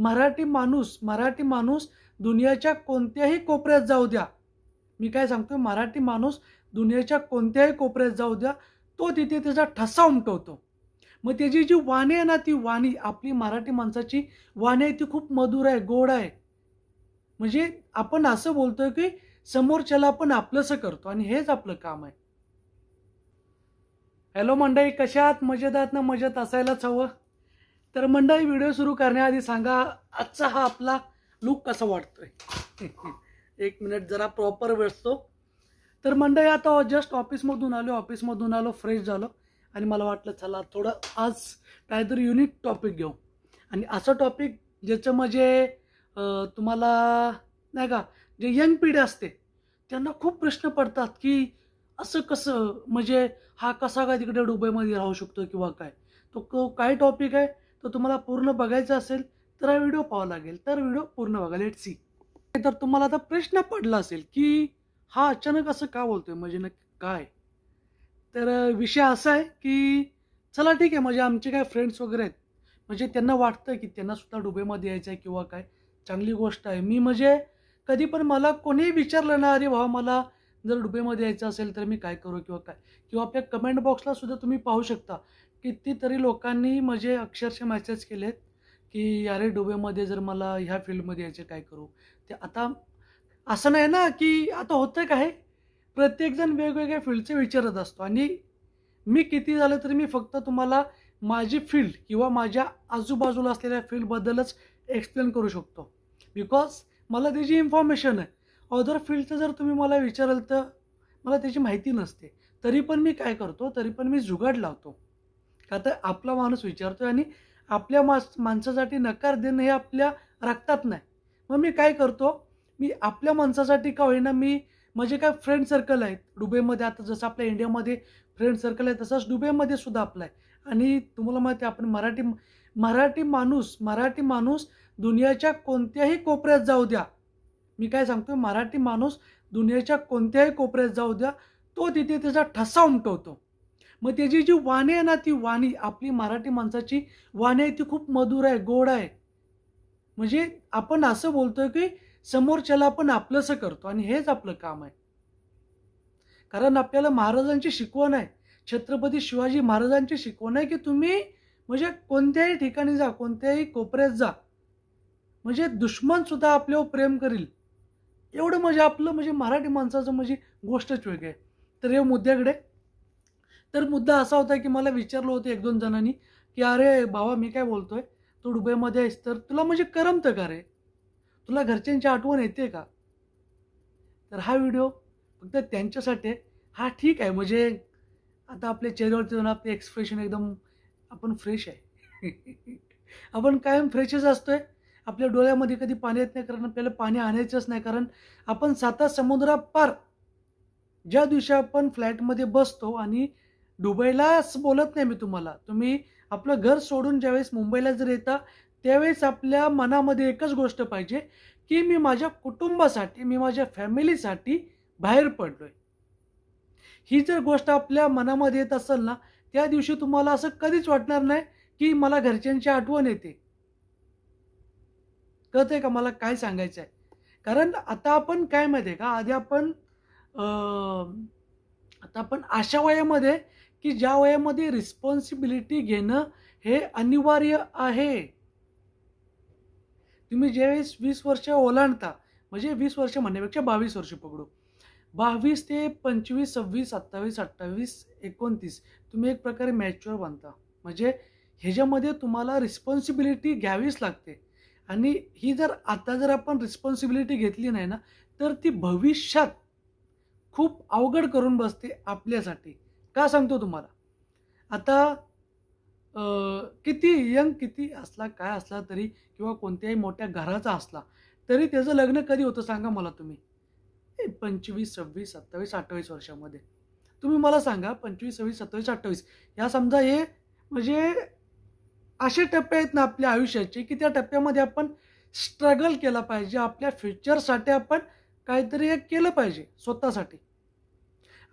मराठी माणूस दुनियाच्या कोणत्याही कोपऱ्यात जाऊ द्या. मी काय सांगतोय, मराठी माणूस दुनियाच्या कोणत्याही कोपऱ्यात जाऊ द्या, तो तिथे त्याचा ठसा उमटवतो. मग त्याची जी वाणी आहे ना, ती वाणी आपली मराठी माणसाची वाणी आहे, ती खूप मधुर आहे, गोड आहे. म्हणजे आपण असं बोलतोय, की समोरच्याला आपण आपलंसं करतो आणि हेच आपलं काम आहे. हॅलो मंडळी, कशा आहात? मजेत आहात ना? मजेत असायलाच हवं. तर मंडळी, व्हिडिओ सुरू करण्याआधी सांगा आजचा हा आपला लुक कसा वाटतोय. एक मिनिट जरा प्रॉपर बसतो. तर मंडळी, आता जस्ट ऑफिसमधून आलो, फ्रेश झालो आणि मला वाटलं चला थोडं आज काहीतरी युनिक टॉपिक घेऊ. आणि असं टॉपिक ज्याचं म्हणजे तुम्हाला नाही का, जे यंग पिढी असते त्यांना खूप प्रश्न पडतात, की असं कसं, म्हणजे हा कसा काय तिकडे दुबईमध्ये राहू शकतो किंवा काय. तो काय टॉपिक आहे तो तुम्हाला पूर्ण बघायचा असेल तर हा व्हिडिओ पाहावा लागेल. तर व्हिडिओ पूर्ण बघा, लेट्स सी. तर तुम्हाला आता प्रश्न पडला असेल की हा अचानक असं का बोलतोय, म्हणजे नक्की काय. तर विषय असा आहे की चला ठीक आहे, म्हणजे आमचे काय फ्रेंड्स वगैरे आहेत, म्हणजे त्यांना वाटतं की त्यांना सुद्धा दुबईमध्ये यायचं आहे किंवा काय. चांगली गोष्ट आहे. मी म्हणजे कधी पण मला कोणीही विचारलं ना, अरे भावा मला जर दुबईमध्ये यायचं असेल तर मी काय करू किंवा काय, किंवा आपल्या कमेंट बॉक्सला सुद्धा तुम्ही पाहू शकता कितीतरी लोकांनी म्हणजे अक्षरशः मेसेज केलेत की अरे दुबईमध्ये जर मला ह्या फील्डमध्ये यायचं काय करू. ते आता असं नाही ना की आता होतं काय, प्रत्येकजण वेगवेगळ्या फील्डचे विचारत असतो आणि मी किती झालं तरी मी फक्त तुम्हाला माझी फील्ड किंवा माझ्या आजूबाजूला असलेल्या फील्डबद्दलच एक्सप्लेन करू शकतो. बिकॉज मला त्याची इन्फॉर्मेशन आहे. अदर फील्डचं जर तुम्ही मला विचाराल तर मला त्याची माहिती नसते. तरी पण मी काय करतो, तरी पण मी जुगाड लावतो. का तर आपला माणूस विचारतोय आणि आपल्या माणसासाठी नकार देणं हे आपल्या रक्तात नाही. मग मी काय करतो, मी आपल्या माणसासाठी का होईना, मी माझे काय फ्रेंड सर्कल आहेत दुबईमध्ये. आता जसं आपल्या इंडियामध्ये फ्रेंड सर्कल आहे तसंच दुबईमध्ये सुद्धा आपलं आहे. आणि तुम्हाला माहिती आहे, आपण मराठी माणूस दुनियाच्या कोणत्याही कोपऱ्यात जाऊ द्या. मी काय सांगतोय, मराठी माणूस दुनियाच्या कोणत्याही कोपऱ्यात जाऊ द्या, तो तिथे त्याचा ठसा उमटवतो. मग त्याची जी वाणी आहे ना, ती वाणी आपली मराठी माणसाची वाणी आहे, ती खूप मधुर आहे, गोड आहे. म्हणजे आपण असं बोलतोय, की समोरच्याला आपण आपलंसं करतो आणि हेच आपलं काम आहे. कारण आपल्याला महाराजांची शिकवण आहे, छत्रपती शिवाजी महाराजांची शिकवण आहे, की तुम्ही म्हणजे कोणत्याही ठिकाणी जा, कोणत्याही कोपऱ्यात जा, म्हणजे दुश्मन सुद्धा आपल्यावर प्रेम करील. एवढं म्हणजे आपलं म्हणजे मराठी माणसाचं म्हणजे गोष्टच वेगळी आहे. तर या मुद्द्याकडे, तर मुद्दा असा होता की मला विचारलं होतं एक दोन जणांनी की अरे भावा, मी काय बोलतोय, तू दुबईमध्ये आहेस तर तुला म्हणजे करमतं का रे, तुला घरच्यांची आठवण येते का. तर हा व्हिडिओ फक्त त्यांच्यासाठी आहे. हा ठीक आहे, म्हणजे आता आपल्या चेहऱ्यावरती जाऊन आपले एक्सप्रेशन एकदम आपण फ्रेश आहे. आपण कायम फ्रेशच असतोय. आपल्या डोळ्यामध्ये कधी पाणी येत नाही, कारण आपल्याला पाणी आणायचंच नाही. कारण आपण 7 समुद्रापार ज्या दिवशी आपण फ्लॅटमध्ये बसतो, आणि दुबईला असं बोलत नाही मी तुम्हाला, तुम्ही आपलं घर सोडून ज्यावेळेस मुंबईला जर येता त्यावेळेस आपल्या मनामध्ये एकच गोष्ट पाहिजे, की मी माझ्या कुटुंबासाठी, मी माझ्या फॅमिलीसाठी बाहेर पडलोय. ही जर गोष्ट आपल्या मनामध्ये येत असेल ना, त्या दिवशी तुम्हाला असं कधीच वाटणार नाही की मला घरच्यांची आठवण येते. कळतंय का मला काय सांगायचं आहे. कारण आता आपण काय माहिती आहे का, आधी आपण आता आपण अशा वयामध्ये की ज्या वयामध्ये रिस्पॉन्सिबिलिटी घेणं हे अनिवार्य आहे. तुम्ही ज्यावेळेस 20 वर्ष ओलांडता, म्हणजे 20 वर्ष म्हणण्यापेक्षा 22 वर्ष पकडू, 22 ते 25, 26, 27, 28, 29 तुम्ही एक प्रकारे मॅच्युअर बनता. म्हणजे ह्याच्यामध्ये तुम्हाला रिस्पॉन्सिबिलिटी घ्यावीच लागते. आणि ही जर आता जर आपण रिस्पॉन्सिबिलिटी घेतली नाही ना, तर ती भविष्यात खूप अवघड करून बसते आपल्यासाठी. का सांगतो तुम्हाला, आता किती यंग किती असला, काय असला तरी, किंवा कोणत्याही मोठ्या घराचा असला तरी त्याचं लग्न कधी होतं सांगा मला तुम्ही. 25, 26, 27, 28 वर्षामध्ये. तुम्ही मला सांगा, 25, 26, 27, 28 या समजा हे म्हणजे असे टप्पे आहेत ना आपल्या आयुष्याचे, की त्या टप्प्यामध्ये आपण स्ट्रगल केला पाहिजे. आपल्या फ्युचरसाठी आपण काहीतरी एक केलं पाहिजे स्वतःसाठी.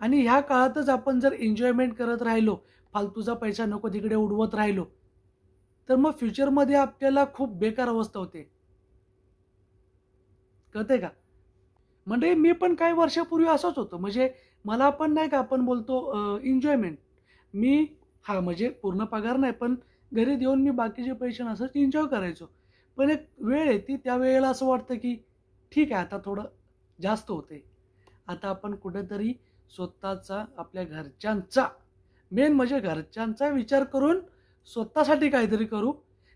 आणि ह्या काळातच आपण जर एन्जॉयमेंट करत राहिलो, फालतूचा पैसा नको तिकडे उडवत राहिलो, तर मग फ्युचरमध्ये आपल्याला खूप बेकार अवस्था होते. कळते का? म्हणजे मी पण काही वर्षापूर्वी असंच होतो. म्हणजे मला पण नाही का आपण बोलतो एन्जॉयमेंट. मी म्हणजे पूर्ण पगार नाही, पण घरी देऊन मी बाकीचे पैसे असंच एन्जॉय करायचो. पण एक वेळ येते, त्या वेळेला असं वाटतं की ठीक आहे, आता थोडं जास्त होते. आता आपण कुठेतरी स्वतःचा, आपल्या घरच्यांचा, मेन म्हणजे घरच्यांचा विचार करून स्वतःसाठी काहीतरी करू.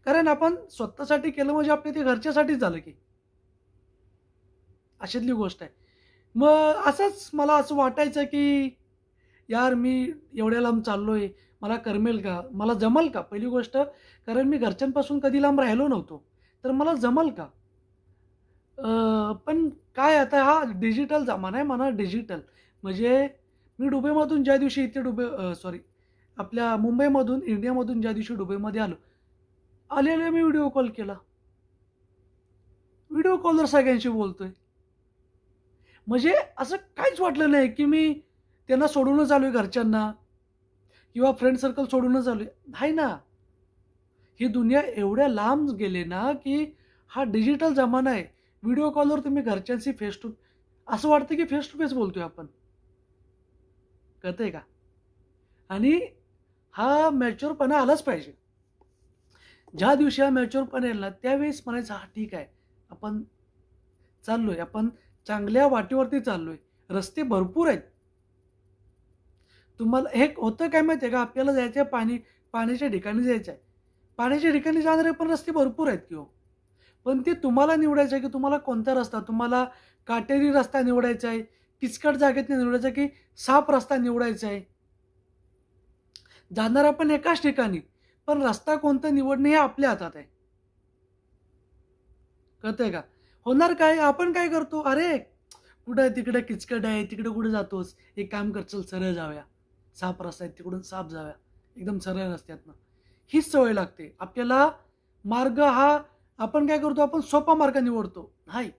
कारण आपण स्वतःसाठी केलं म्हणजे आपल्या ते घरच्यासाठीच झालं की, अशातली गोष्ट आहे. मग असंच मला असं वाटायचं की यार मी एवढ्या लांब चाललोय, मला करमेल का? मला जमल का? पहिली गोष्ट, कारण मी घरच्यांपासून कधी लांब राहिलो नव्हतो. तर मला जमल का? पण काय आता हा डिजिटल जमाना आहे म्हणा, डिजिटल. म्हणजे मी दुबईमधून ज्या दिवशी इथे सॉरी आपल्या मुंबईमधून, इंडियामधून ज्या दिवशी दुबईमध्ये आलो, आलेले मी व्हिडिओ कॉल केला. व्हिडिओ कॉलवर सगळ्यांशी बोलतोय. म्हणजे असं काहीच वाटलं नाही की मी त्यांना सोडूनच आलोय, घरच्यांना किंवा फ्रेंड सर्कल सोडूनच आलोय. नाही ना. ही दुनिया एवढ्या लांब गेले ना, की हा डिजिटल जमाना आहे. व्हिडिओ कॉलवर तुम्ही घरच्यांशी फेस टू, असं वाटतं की फेस टू फेस बोलतोय आपण. कळतंय का? आणि हा मॅच्युअरपणा आलाच पाहिजे. ज्या दिवशी हा मॅच्युअरपणा येईल ना, त्यावेळेस म्हणायचं हा ठीक आहे, आपण चाललोय, आपण चांगल्या वाटेवरती चाललोय. रस्ते भरपूर आहेत. तुम्हाला हे होतं काय माहिती आहे का, आपल्याला जायचं आहे पाण्याच्या ठिकाणी जायचं आहे. पाण्याच्या ठिकाणी जाणारे पण रस्ते भरपूर आहेत की हो. पण ते तुम्हाला निवडायचं आहे की तुम्हाला कोणता रस्ता, तुम्हाला काटेरी रस्ता निवडायचा आहे, किचकट जागेत निवडायचा आहे, की साफ रस्ता निवडायचा आहे. जाणारा पण एकाच ठिकाणी, पण रस्ता कोणता निवडणे हे आपल्या हातात आहे. कळतंय का? होणार काय, आपण काय करतो, अरे कुठं तिकडे किचकट आहे, तिकडे कुठे जातोस, एक काम कर, चल सरळ जाऊया, साफ रस्ता आहे तिकडून साफ जाऊया, एकदम सरळ रस्त्यातनं. हीच सवय लागते आपल्याला. मार्ग हा आपण काय करतो, आपण सोपा मार्ग निवडतो. नाही,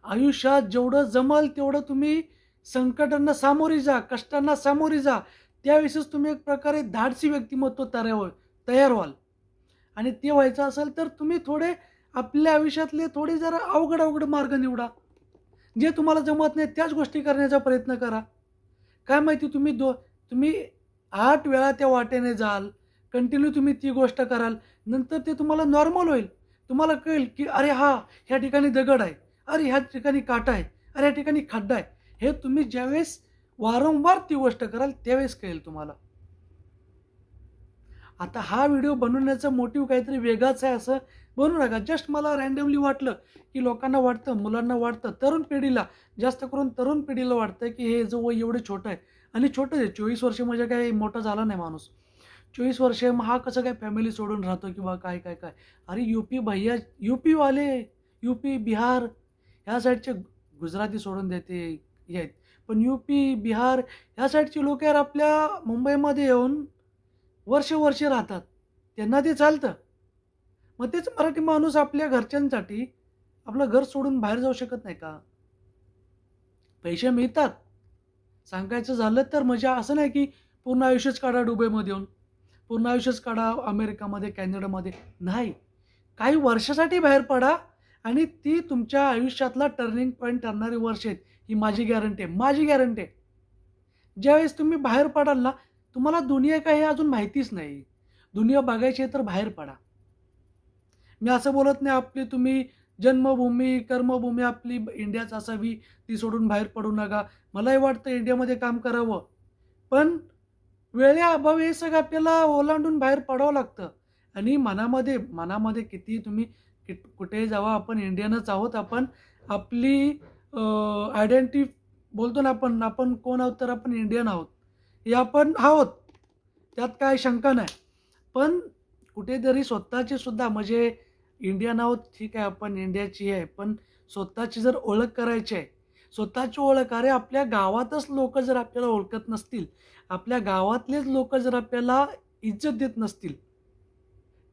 आयुष्यात जेवढं जमल तेवढं तुम्ही संकटांना सामोरी जा, कष्टांना सामोरी जा. त्यावेळेसच तुम्ही एक प्रकारे धाडसी व्यक्तिमत्व तयार व्हाल. आणि ते व्हायचं असेल तर तुम्ही थोडे आपल्या आयुष्यातले थोडे जरा अवघड मार्ग निवडा. जे तुम्हाला जमत नाही त्याच गोष्टी करण्याचा प्रयत्न करा. काय माहिती तुम्ही 8 वेळा त्या वाटेने जाल, कंटिन्यू तुम्ही ती गोष्ट कराल, नंतर ते तुम्हाला नॉर्मल होईल. तुम्हाला कळेल की अरे ह्या ठिकाणी दगड आहे, अरे ह्या ठिकाणी काटा आहे, अरे ह्या ठिकाणी खड्डा आहे. हे तुम्ही ज्यावेळेस वारंवार ती गोष्ट कराल त्यावेळेस कळेल तुम्हाला. आता हा व्हिडिओ बनवण्याचा मोटिव्ह काहीतरी वेगळाच आहे असं बनवू नका. जस्ट मला रँडमली वाटलं की लोकांना वाटतं, मुलांना वाटतं, तरुण पिढीला, जास्त करून तरुण पिढीला वाटतं की हे जो वय एवढं छोटं आहे. आणि छोटं आहे, 24 वर्ष म्हणजे काही मोठा झाला नाही माणूस. 24 वर्ष मग हा कसं काय फॅमिली सोडून राहतो किंवा काय काय काय. अरे यूपीवाले, यूपी बिहार ह्या साईडचे, गुजराती सोडून देते हे आहेत, पण यूपी बिहार ह्या साईडची लोक यार आपल्या मुंबईमध्ये येऊन वर्ष राहतात. त्यांना ते चालतं. मग तेच मराठी माणूस आपल्या घरच्यांसाठी आपलं घर सोडून बाहेर जाऊ शकत नाही का? पैसे मिळतात. सांगायचं झालं तर म्हणजे असं नाही की पूर्ण आयुष्यच काढा दुबईमध्ये येऊन, पूर्ण आयुष्यच काढा अमेरिकामध्ये, कॅनडामध्ये. नाही. काही वर्षासाठी बाहेर पडा आणि ती तुमच्या आयुष्यातला टर्निंग पॉईंट ठरणारी वर्ष आहेत. ही माझी गॅरंटी आहे. माझी गॅरंटी आहे. ज्यावेळेस तुम्ही बाहेर पडाल ना, तुम्हाला दुनिया काय हे अजून माहितीच नाही. दुनिया बघायची आहे तर बाहेर पडा. मी असं बोलत नाही आपली तुम्ही जन्मभूमी, कर्मभूमी आपली इंडियाच असावी, ती सोडून बाहेर पडू नका. मलाही वाटतं इंडियामध्ये काम करावं. पण वेळेअभावी हे सगळं आपल्याला ओलांडून बाहेर पडावं लागतं. आणि मनामध्ये किती तुम्ही कुठेही जावा, आपण इंडियनच आहोत. आपण आपली आयडेंटिटी बोलतो ना आपण कोण आहोत, तर आपण इंडियन आहोत. हे आपण आहोत, त्यात काय शंका नाही. पण कुठेतरी स्वतःची सुद्धा म्हणजे इंडियन आहोत ठीक आहे, आपण इंडियाची आहे, पण स्वतःची जर ओळख करायची आहे, स्वतःची ओळख, अरे आपल्या गावातच लोक जर आपल्याला ओळखत नसतील, आपल्या गावातलेच लोक जर आपल्याला इज्जत देत नसतील,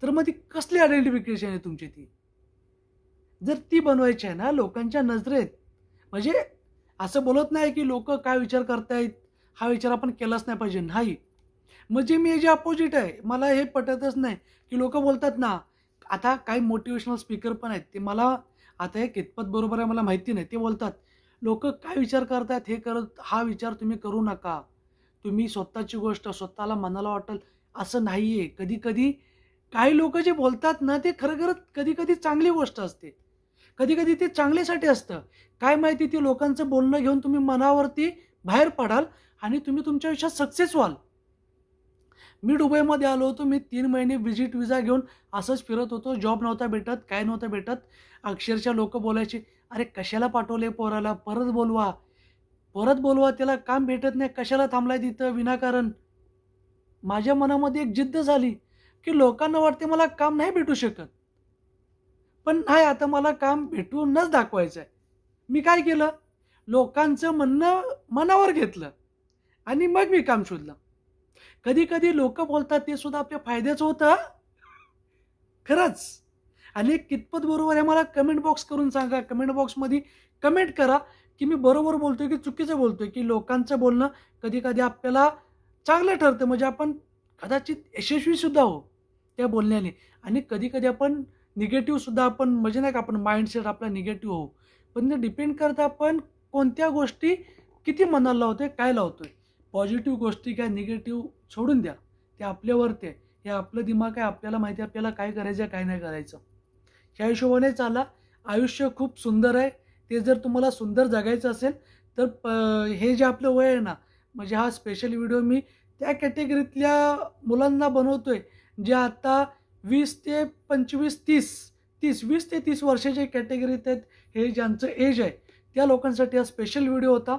तर मग ती कसली आयडेंटिफिकेशन आहे तुमची ती? जर ती बनवायची आहे ना लोकांच्या नजरेत, म्हणजे असं बोलत नाही की लोक काय विचार करतायत हा विचार आपण केलाच नाही पाहिजे, नाही. म्हणजे मी जे अपोजिट आहे. मला हे पटतच नाही की लोक बोलतात ना, आता काही मोटिवेशनल स्पीकर पण आहेत, ते मला आता हे कितपत बरोबर आहे मला माहिती नाही. ते बोलतात लोक काय विचार करतात हे करत, हा विचार तुम्ही करू नका. तुम्ही स्वतःची गोष्ट स्वतःला मनाला वाटेल असं नाही आहे. कधी कधी काही लोक जे बोलतात ना, ते खरं कधी कधी चांगली गोष्ट असते, कधी कधी ते चांगल्यासाठी असतं. काय माहिती ते लोकांचं बोलणं घेऊन तुम्ही मनावरती बाहेर पडाल आणि तुम्ही तुमच्या आयुष्यात सक्सेस व्हाल. मी दुबईमध्ये आलो होतो. मी 3 महिने व्हिजिट विजा घेऊन असंच फिरत होतो. जॉब नव्हता भेटत, काय नव्हतं भेटत. अक्षरशः लोकं बोलायचे, "अरे कशाला पाठवले पोराला? परत बोलवा, परत बोलवा. त्याला काम भेटत नाही. कशाला थांबलाय तिथं विनाकारण?" माझ्या मनामध्ये एक जिद्द झाली, की लोकांना वाटते मला काम नाही भेटू शकत. पण नाही, आता मला काम भेटूनच दाखवायचं आहे. मी काय केलं? लोकांचं म्हणणं मनावर घेतलं आणि मग मी काम शोधलं. कधी-कधी लोकं बोलतात ते सुद्धा आपल्या फायद्याचं होतं हां. खरंच. आणि कितपत बरोबर आहे मला कमेंट बॉक्स करून सांगा. कमेंट बॉक्समध्ये कमेंट करा, की मी बरोबर बोलतोय की चुकीचं बोलतोय, की लोकांचं बोलणं कधी-कधी आपल्याला चांगलं ठरतं. म्हणजे आपण कदाचित यशस्वी सुद्धा हो त्या बोलण्याने. आणि कधी-कधी आपण निगेटिव्ह सुद्धा आपण म्हणजे नाही का आपण माइंडसेट आपला निगेटिव्ह होऊ. पण ते डिपेंड करतं आपण कोणत्या गोष्टी किती मनाला लावतोय, काय लावतोय. पॉझिटिव्ह गोष्टी काय निगेटिव्ह सोडून द्या. ते आपल्यावरती आहे. हे आपलं दिमाग आहे. आपल्याला माहिती आहे आपल्याला काय करायचं आहे, काय नाही करायचं. ह्या हिशोबाने चाला. आयुष्य खूप सुंदर आहे. ते जर तुम्हाला सुंदर जगायचं असेल तर हे जे आपलं वय आहे ना, म्हणजे हा स्पेशल व्हिडिओ मी त्या कॅटेगरीतल्या मुलांना बनवतोय, जे आता 20 ते 25, 20 ते 30 वर्षाच्या कॅटेगरीत आहेत. हे ज्यांचं एज आहे, त्या लोकांसाठी हा स्पेशल व्हिडिओ होता.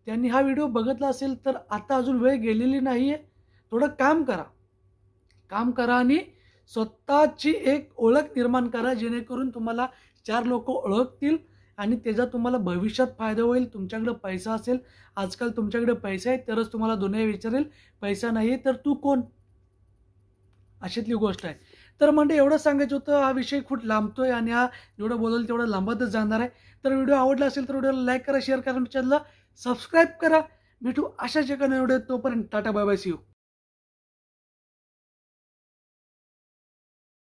त्यांनी हा व्हिडिओ बघितला असेल तर आता अजून वेळ गेलेली नाही आहे. थोडं काम करा. काम करा आणि स्वतःची एक ओळख निर्माण करा, जेणेकरून तुम्हाला 4 लोकं ओळखतील आणि त्याचा तुम्हाला भविष्यात फायदा होईल. तुमच्याकडे पैसा असेल, आजकाल तुमच्याकडे पैसा आहे तरच तुम्हाला दुनिया विचारेल, पैसा नाही आहे तर तू कोण? अशातली गोष्ट आहे. तर म्हणजे एवढंच सांगायचं होतं. हा विषय खूप लांबतोय आणि हा जेवढं बोलेल तेवढं लांबतच जाणार आहे. तर व्हिडिओ आवडला असेल तर व्हिडिओला लाईक करा, शेअर करा, चॅनलला सबस्क्राईब करा. भेटू अशाच एका व्हिडिओत. तोपर्यंत tata bye bye, see you.